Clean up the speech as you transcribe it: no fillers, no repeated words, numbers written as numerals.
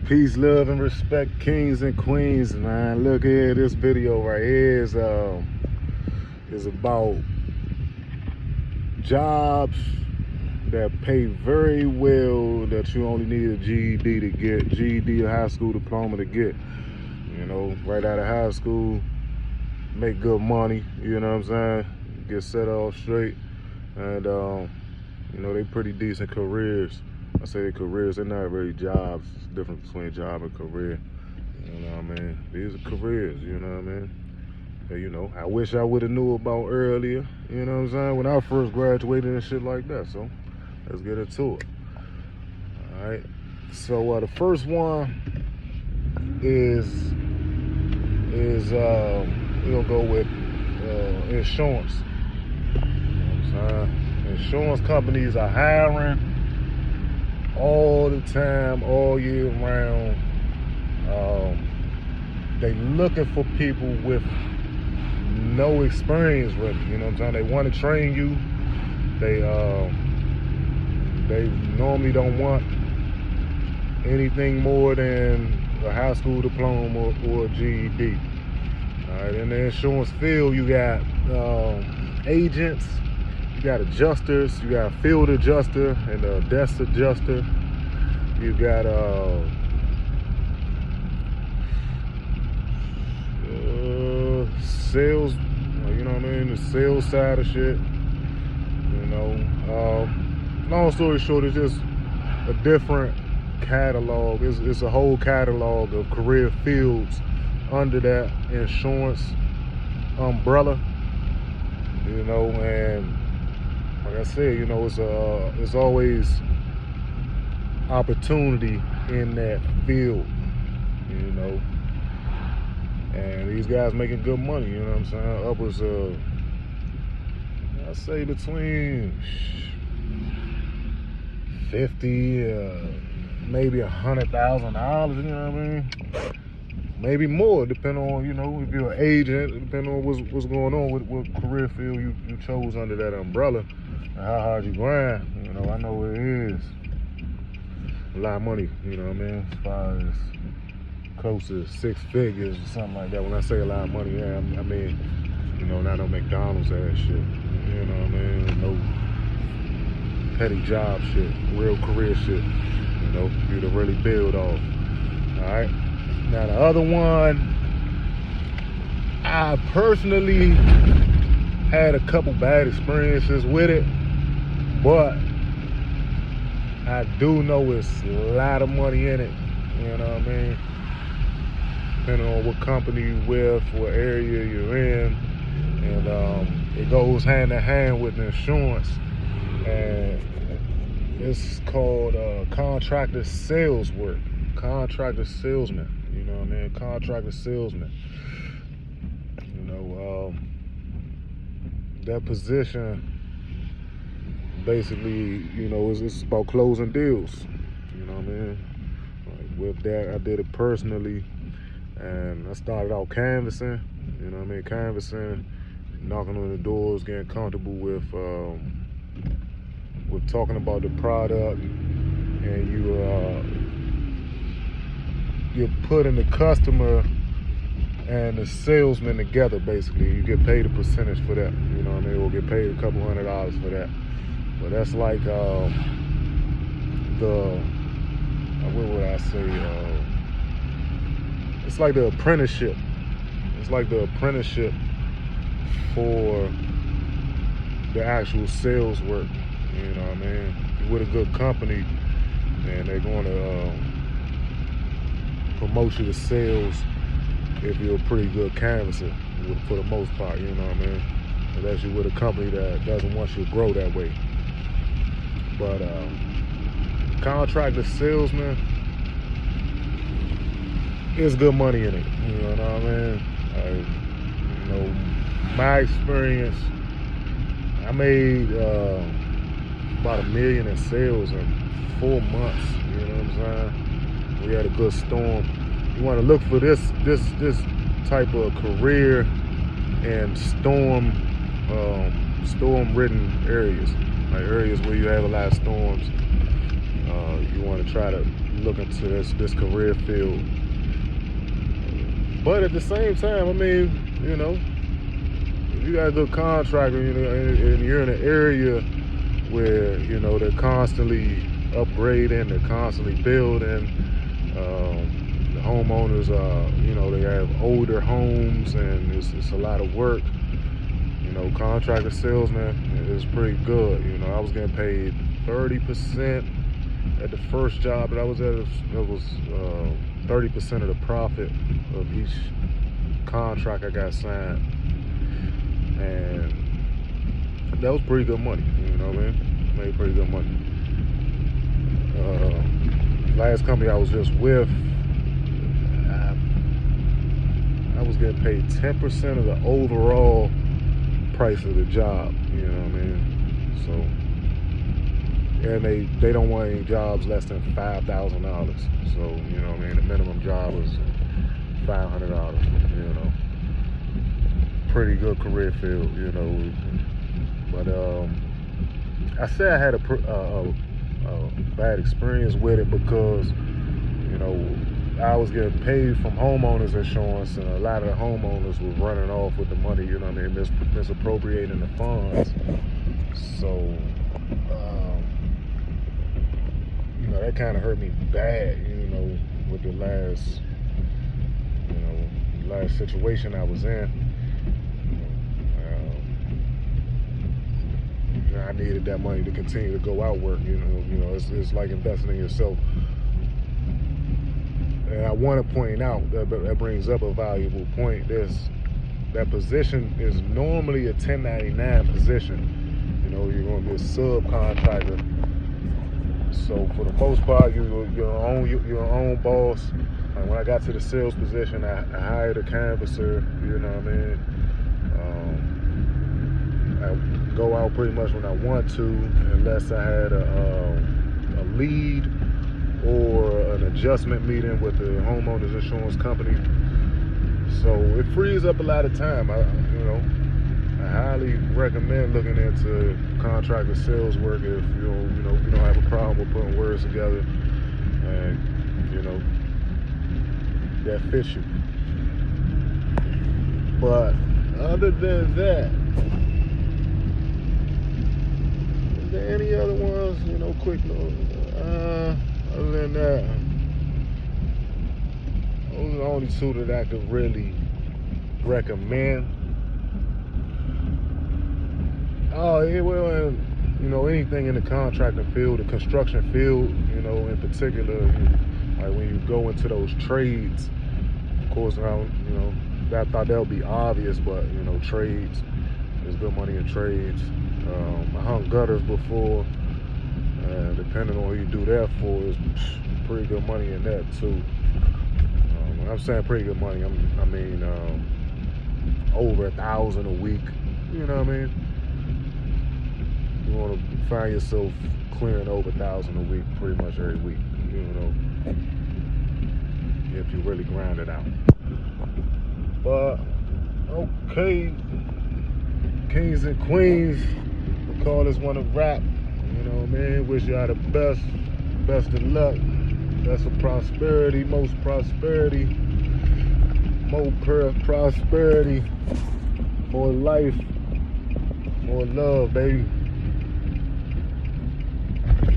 Peace, love, and respect, kings and queens, man. Look here, this video right here is about jobs that pay very well that you only need a GED to get, GED, a high school diploma to get. You know, right out of high school, make good money, you know what I'm saying? Get set off straight, and you know, they pretty decent careers. I say they careers, they're not really jobs. It's the difference between job and career. You know what I mean? These are careers, you know what I mean? And, you know, I wish I would have knew about earlier, you know what I'm saying, when I first graduated and shit like that. So let's get into it. All right. So the first one is we're gonna go with insurance. You know what I'm saying? Insurance companies are hiring all the time, all year round. They looking for people with no experience really, you know what I'm saying? They want to train you. They normally don't want anything more than a high school diploma or a GED. All right, in the insurance field, you got agents, you got adjusters, you got a field adjuster and a desk adjuster. You got sales, you know what I mean, the sales side of shit. You know, long story short, it's just a different catalog. It's a whole catalog of career fields under that insurance umbrella. You know, and like I said, you know, it's always opportunity in that field, you know, and these guys making good money, you know what I'm saying, upwards of, I say between 50, maybe $100,000, you know what I mean, maybe more, depending on, you know, if you're an agent, depending on what's going on, what career field you chose under that umbrella, and how hard you grind. You know, I know what it is. A lot of money, you know what I mean, as far as close to 6 figures or something like that. When I say a lot of money, yeah, I mean, you know, not no McDonald's ass shit, you know what I mean, no petty job shit, real career shit, you know, you to really build off. All right, now the other one, I personally had a couple bad experiences with it, but I do know it's a lot of money in it, you know what I mean? Depending on what company you with, what area you're in, and it goes hand in hand with insurance, and it's called contractor sales work, contractor salesman, you know what I mean? Contractor salesman. You know, that position, basically, you know, it's about closing deals, you know what I mean? Like with that, I did it personally, and I started out canvassing, you know what I mean? Canvassing, knocking on the doors, getting comfortable with talking about the product, and you're putting the customer and the salesman together. Basically, you get paid a percentage for that, you know what I mean? Or get paid a couple $100s for that. But that's like what would I say? It's like the apprenticeship. It's like the apprenticeship for the actual sales work. You know what I mean? You're with a good company, and they're going to promote you to sales if you're a pretty good canvasser, for the most part. You know what I mean? Unless you're with a company that doesn't want you to grow that way. But contractor salesman, there's good money in it, you know what I mean? You know, my experience, I made about $1 million in sales in 4 months, you know what I'm saying? We had a good storm. You want to look for this type of career in storm-ridden areas, like areas where you have a lot of storms. You want to try to look into this career field. But at the same time, I mean, you know, if you got a good contractor, you know, and you're in an area where, you know, they're constantly upgrading, they're constantly building. The homeowners are, you know, they have older homes and it's a lot of work. You know, contractor salesman is pretty good. You know, I was getting paid 30% at the first job that I was at. It was 30% of the profit of each contract I got signed. And that was pretty good money, you know what I mean? Made pretty good money. Last company I was just with, I was getting paid 10% of the overall price of the job, you know what I mean? So, and they don't want any jobs less than $5,000. So, you know what I mean? The minimum job was $500, you know. Pretty good career field, you know. But I say I had a bad experience with it because, you know, I was getting paid from homeowners insurance, and a lot of the homeowners were running off with the money, you know what I mean, misappropriating the funds. So, you know, that kind of hurt me bad, you know, with the last situation I was in. I needed that money to continue to go out work, you know, it's like investing in yourself. And I want to point out that brings up a valuable point. That position is normally a 1099 position. You know, you're going to be a subcontractor. So for the most part, you're your own boss. And when I got to the sales position, I hired a canvasser. You know what I mean? I go out pretty much when I want to, unless I had a lead or an adjustment meeting with the homeowners insurance company. So it frees up a lot of time. I highly recommend looking into contractor sales work if you don't have a problem with putting words together and, you know, that fits you. But other than that, is there any other ones, you know, quick note? Other than that, those are the only two that I could really recommend. Oh, yeah, well, you know, anything in the contracting field, the construction field, you know, in particular, like when you go into those trades, of course, now, you know, I thought that would be obvious, but, you know, trades, there's good money in trades. I hung gutters before, and depending on who you do that for, is pretty good money in that too. When I'm saying pretty good money, I mean over $1,000 a week. You know what I mean? You want to find yourself clearing over $1,000 a week pretty much every week. You know, if you really grind it out. But okay, kings and queens, we call this one a wrap. You know what I mean? Wish y'all the best of luck, best of prosperity, most prosperity, more prosperity, more life, more love, baby.